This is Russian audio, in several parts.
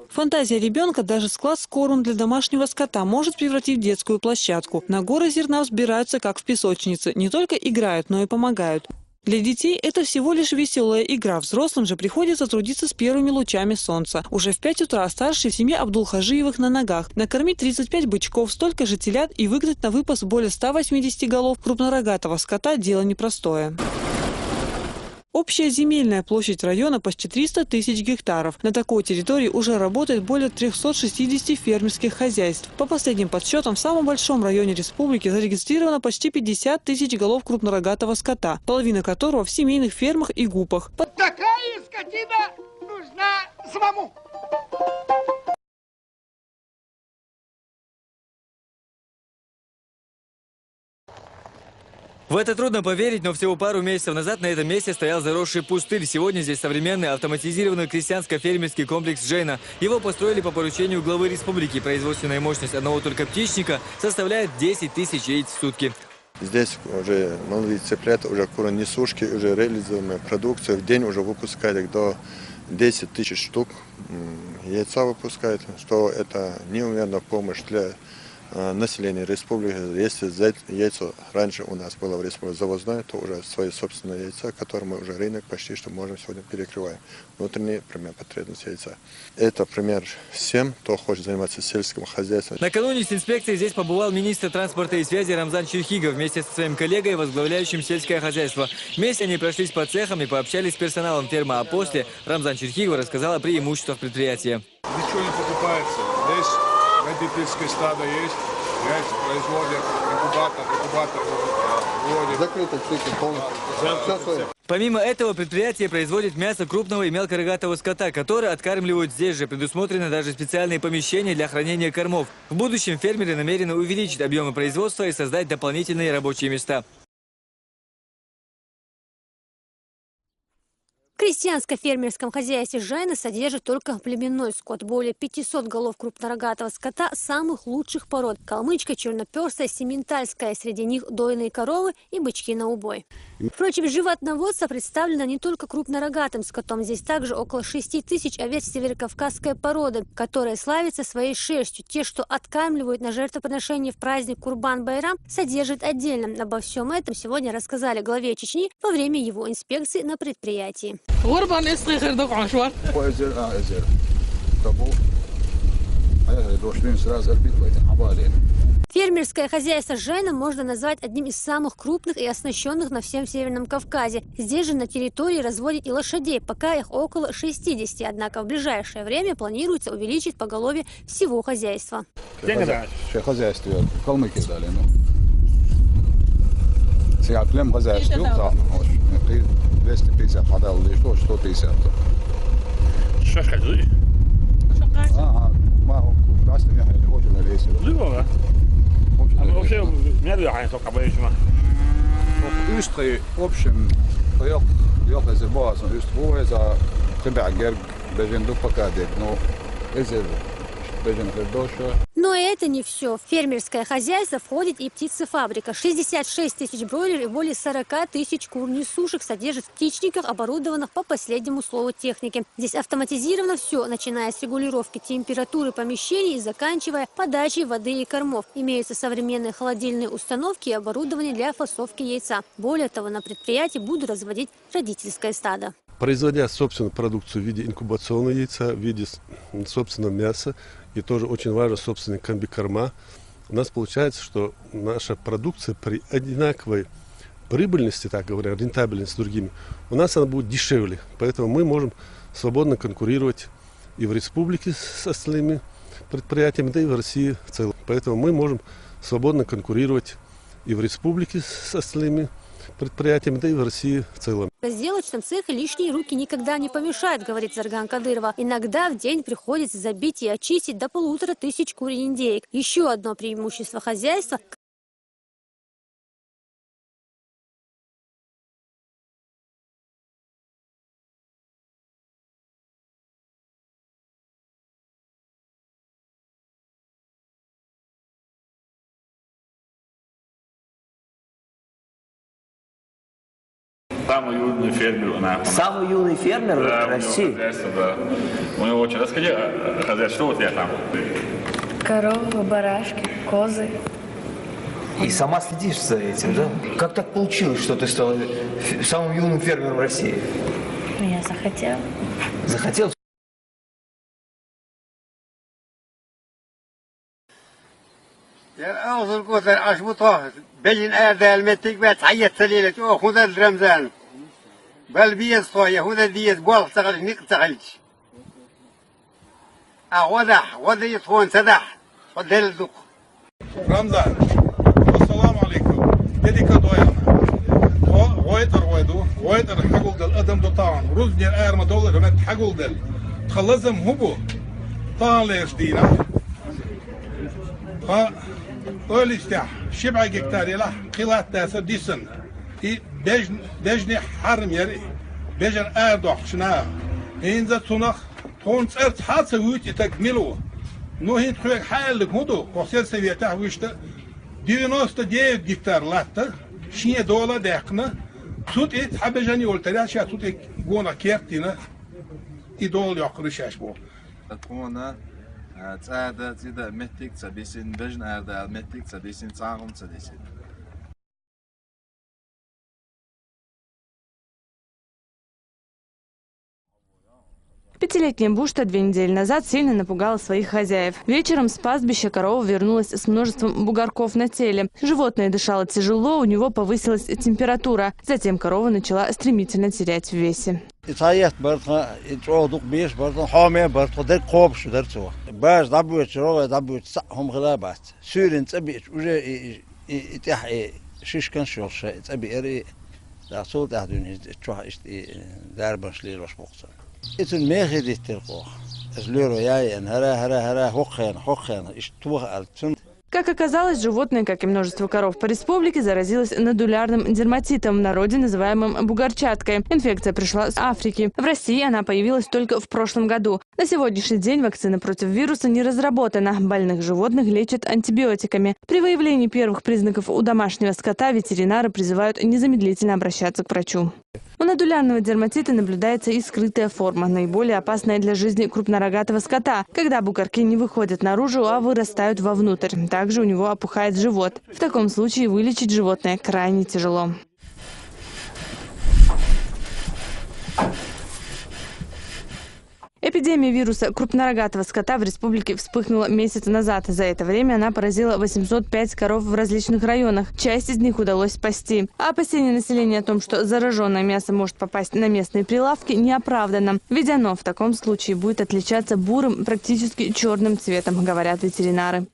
Фантазия ребенка даже склад с кормом для домашнего скота может превратить в детскую площадку. На горы зерна взбираются, как в песочнице. Не только играют, но и помогают. Для детей это всего лишь веселая игра. Взрослым же приходится трудиться с первыми лучами солнца. Уже в 5 утра старший в семье Абдулхажиевых на ногах. Накормить 35 бычков, столько же телят и выгнать на выпас более 180 голов крупнорогатого скота – дело непростое. Общая земельная площадь района почти 300 тысяч гектаров. На такой территории уже работает более 360 фермерских хозяйств. По последним подсчетам, в самом большом районе республики зарегистрировано почти 50 тысяч голов крупнорогатого скота, половина которого в семейных фермах и гупах. Такая скотина нужна самому. В это трудно поверить, но всего пару месяцев назад на этом месте стоял заросший пустырь. Сегодня здесь современный автоматизированный крестьянско-фермерский комплекс «Джейна». Его построили по поручению главы республики. Производственная мощность одного только птичника составляет 10 тысяч яиц в сутки. Здесь уже молодые цыплята, уже куронесушки, уже реализуемая продукция. В день уже выпускают до 10 тысяч штук яйца выпускают, что это неимоверная помощь для населения республики. Если взять яйцо, раньше у нас было в республике завозное, то уже свои собственные яйца, которые мы уже рынок почти что можем сегодня перекрываем. Внутренний пример потребность яйца. Это пример всем, кто хочет заниматься сельским хозяйством. Накануне с инспекцией здесь побывал министр транспорта и связи Рамзан Чирхигов вместе со своим коллегой, возглавляющим сельское хозяйство. Вместе они прошлись по цехам и пообщались с персоналом фермы, а после Рамзан Чирхигов рассказал о преимуществах предприятия. Ничего не покупается. Здесь родительское стадо есть, яйца производят, инкубатор вводят. Закрыто полностью. Помимо этого, предприятие производит мясо крупного и мелкорогатого скота, который откармливают здесь же. Предусмотрены даже специальные помещения для хранения кормов. В будущем фермеры намерены увеличить объемы производства и создать дополнительные рабочие места. В крестьянско-фермерском хозяйстве «Джейна» содержит только племенной скот. Более 500 голов крупнорогатого скота самых лучших пород. Калмычка, черноперстая, сементальская. Среди них дойные коровы и бычки на убой. Впрочем, животноводство представлено не только крупнорогатым скотом. Здесь также около 6 тысяч овец северокавказской породы, которая славится своей шерстью. Те, что откармливают на жертвоприношение в праздник Курбан-Байрам, содержат отдельно. Обо всем этом сегодня рассказали главе Чечни во время его инспекции на предприятии. Фермерское хозяйство «Джейна» можно назвать одним из самых крупных и оснащенных на всем Северном Кавказе. Здесь же на территории разводят и лошадей, пока их около 60. Однако в ближайшее время планируется увеличить поголовье всего хозяйства. Ystri, в общем, приехал за базу, Ysтру за Требягер, Беженду покадет, но Но и это не все. В фермерское хозяйство входит и птицефабрика. 66 тысяч бройлеров и более 40 тысяч кур-несушек содержит в птичниках, оборудованных по последнему слову техники. Здесь автоматизировано все, начиная с регулировки температуры помещений и заканчивая подачей воды и кормов. Имеются современные холодильные установки и оборудование для фасовки яйца. Более того, на предприятии будут разводить родительское стадо. Производя собственную продукцию в виде инкубационного яйца, в виде собственного мяса, и тоже очень важно собственные комбикорма, у нас получается, что наша продукция при одинаковой прибыльности, так говоря, рентабельности с другими, у нас она будет дешевле. Поэтому мы можем свободно конкурировать и в республике с остальными предприятиями, да и в России в целом. Поэтому мы можем свободно конкурировать и в республике с остальными предприятиями, да и в России в целом. В разделочном цехе лишние руки никогда не помешают, говорит Зарган Кадырова. Иногда в день приходится забить и очистить до 1500 кур и индеек. Еще одно преимущество хозяйства – самый юный фермер у нас. Самый юный фермер в России? Да. У него очень... Расскажи, хозяин, что у тебя там? Коровы, барашки, козы. И сама следишь за этим, да? Как так получилось, что ты стала самым юным фермером в России? Я захотела. Захотел? يا أوصل قوتر أشبطه بين هذا المتك بس حيت سليلة أخذ الرمزان بل بيز صويا هذا ديز بول تغل نيك تغلش أخذح وذا يطفون سدح ودل دوق رمزان السلام عليكم بدي كدويانا ويتر ويدو ويتر حقول دل أدم دو طعن روز دير آير ما دولة كمان حقول دل تخلصهم هبو طعن ليش دينا قول استح شبع هكتار يلا قلات تاسر ديسن بجني حرم يري بجن آردوح شنا هينزا تونخ تون سرت حادثة ويتي تكملو نو هين تخويك حالك هدو قصير سويته ويشتا 99 هكتار لاتا شيء دولة داقنا سوت إيه حبجاني قلتلها شا سوت إيه قونا كيرتنا إدول يقرش أشبو أتمنى تعادة تدا متك تبيسين بجن أردا متك تبيسين تعاون تبيسين. Пятилетняя Бушта 2 недели назад сильно напугала своих хозяев. Вечером с пастбища корова вернулась с множеством бугорков на теле. Животное дышало тяжело, у него повысилась температура. Затем корова начала стремительно терять в весе. إتن ماخذ التلقوه أزلورو ياين هرا هخين إشتوه ألتن. Как оказалось, животное, как и множество коров по республике, заразилось нодулярным дерматитом, в народе называемым бугорчаткой. Инфекция пришла с Африки. В России она появилась только в прошлом году. На сегодняшний день вакцина против вируса не разработана. Больных животных лечат антибиотиками. При выявлении первых признаков у домашнего скота ветеринары призывают незамедлительно обращаться к врачу. У нодулярного дерматита наблюдается и скрытая форма, наиболее опасная для жизни крупнорогатого скота, когда бугорки не выходят наружу, а вырастают вовнутрь. Также у него опухает живот. В таком случае вылечить животное крайне тяжело. Эпидемия вируса крупнорогатого скота в республике вспыхнула месяц назад. За это время она поразила 805 коров в различных районах. Часть из них удалось спасти. А опасение населения о том, что зараженное мясо может попасть на местные прилавки, не оправдано. Ведь оно в таком случае будет отличаться бурым, практически черным цветом, говорят ветеринары.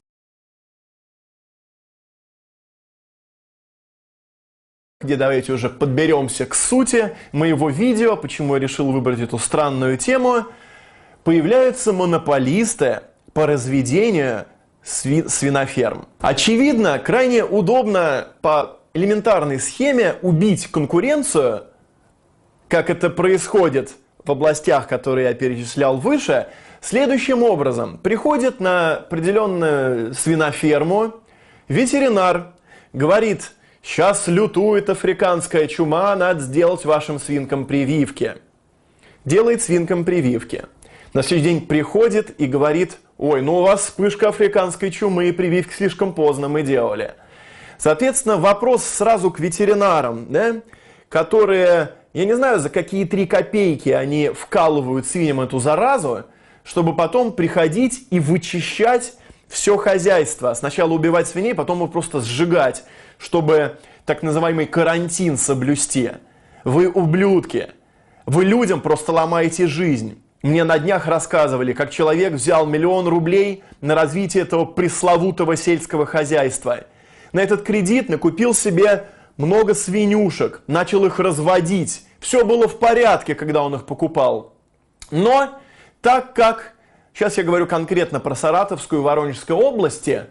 Где давайте уже подберемся к сути моего видео, почему я решил выбрать эту странную тему. Появляются монополисты по разведению свиноферм. Очевидно, крайне удобно по элементарной схеме убить конкуренцию, как это происходит в областях, которые я перечислял выше, следующим образом. Приходит на определенную свиноферму ветеринар, говорит: сейчас лютует африканская чума, надо сделать вашим свинкам прививки. Делает свинкам прививки. На следующий день приходит и говорит: ой, ну у вас вспышка африканской чумы, и прививки слишком поздно мы делали. Соответственно, вопрос сразу к ветеринарам, да, которые, я не знаю, за какие 3 копейки они вкалывают свиньям эту заразу, чтобы потом приходить и вычищать все хозяйство. Сначала убивать свиней, потом их просто сжигать, чтобы так называемый карантин соблюсти. Вы ублюдки. Вы людям просто ломаете жизнь. Мне на днях рассказывали, как человек взял 1 000 000 рублей на развитие этого пресловутого сельского хозяйства. На этот кредит накупил себе много свинюшек, начал их разводить. Все было в порядке, когда он их покупал. Но так как, сейчас я говорю конкретно про Саратовскую и Воронежскую области,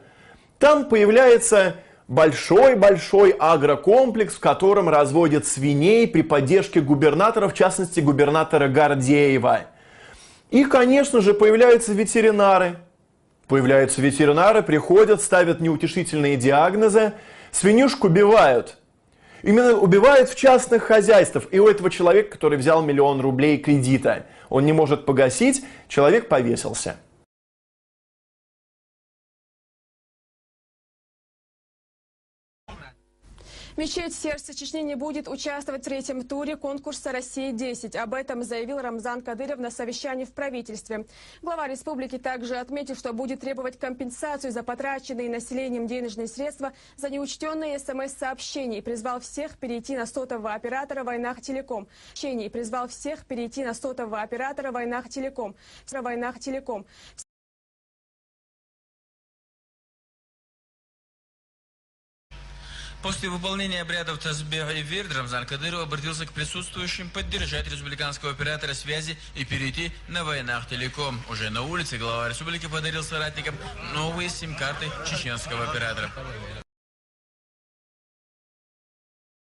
там появляется большой-большой агрокомплекс, в котором разводят свиней при поддержке губернатора, в частности губернатора Гордеева. И, конечно же, появляются ветеринары. Приходят, ставят неутешительные диагнозы, свинюшку убивают. Именно убивают в частных хозяйствах. И у этого человека, который взял 1 000 000 рублей кредита, он не может погасить, человек повесился. Мечеть «Сердце Чечни» не будет участвовать в третьем туре конкурса «Россия-10». Об этом заявил Рамзан Кадыров на совещании в правительстве. Глава республики также отметил, что будет требовать компенсацию за потраченные населением денежные средства за неучтенные СМС-сообщения и призвал всех перейти на сотового оператора «Вайнах-Телеком». И призвал всех перейти на сотового оператора «Вайнах-Телеком». После выполнения обрядов Тазбега и Вирд Рамзан Кадыров обратился к присутствующим поддержать республиканского оператора связи и перейти на Вайнах-Телеком. Уже на улице глава республики подарил соратникам новые сим-карты чеченского оператора.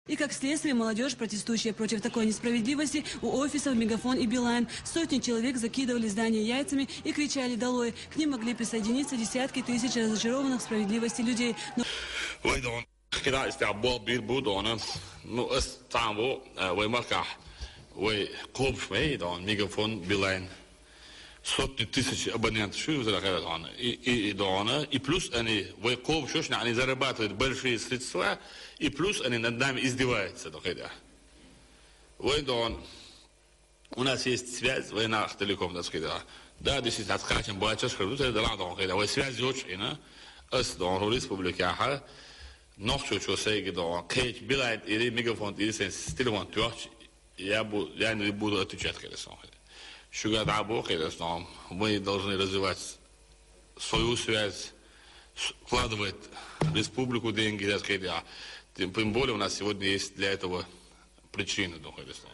И как следствие, молодежь, протестующая против такой несправедливости, у офисов Мегафон и Билайн. Сотни человек закидывали здания яйцами и кричали «Долой!». К ним могли присоединиться десятки тысяч разочарованных в справедливости людей. كده استعباط بيربودون نو استعبو ومركح وقوب شوي دون ميجافون بلين сотни тысяч абонентов شو за такая дон и дона и плюс они وقوب شوش يعني зарабатывают большие средства и плюс они над нами издеваются такая дон у нас есть связь Вайнах-Телеком да действительно откатим бачаш хрудут это да дон كده связь очень اس دون республика ха nog zo zeggen dan kijk beleid in microfoon die zijn stil van tucht я не буду отвечать конечно шуга да бог конечно мы должны развивать свою связь вкладывать в республику деньги так сказать тем более у нас сегодня есть для этого причины конечно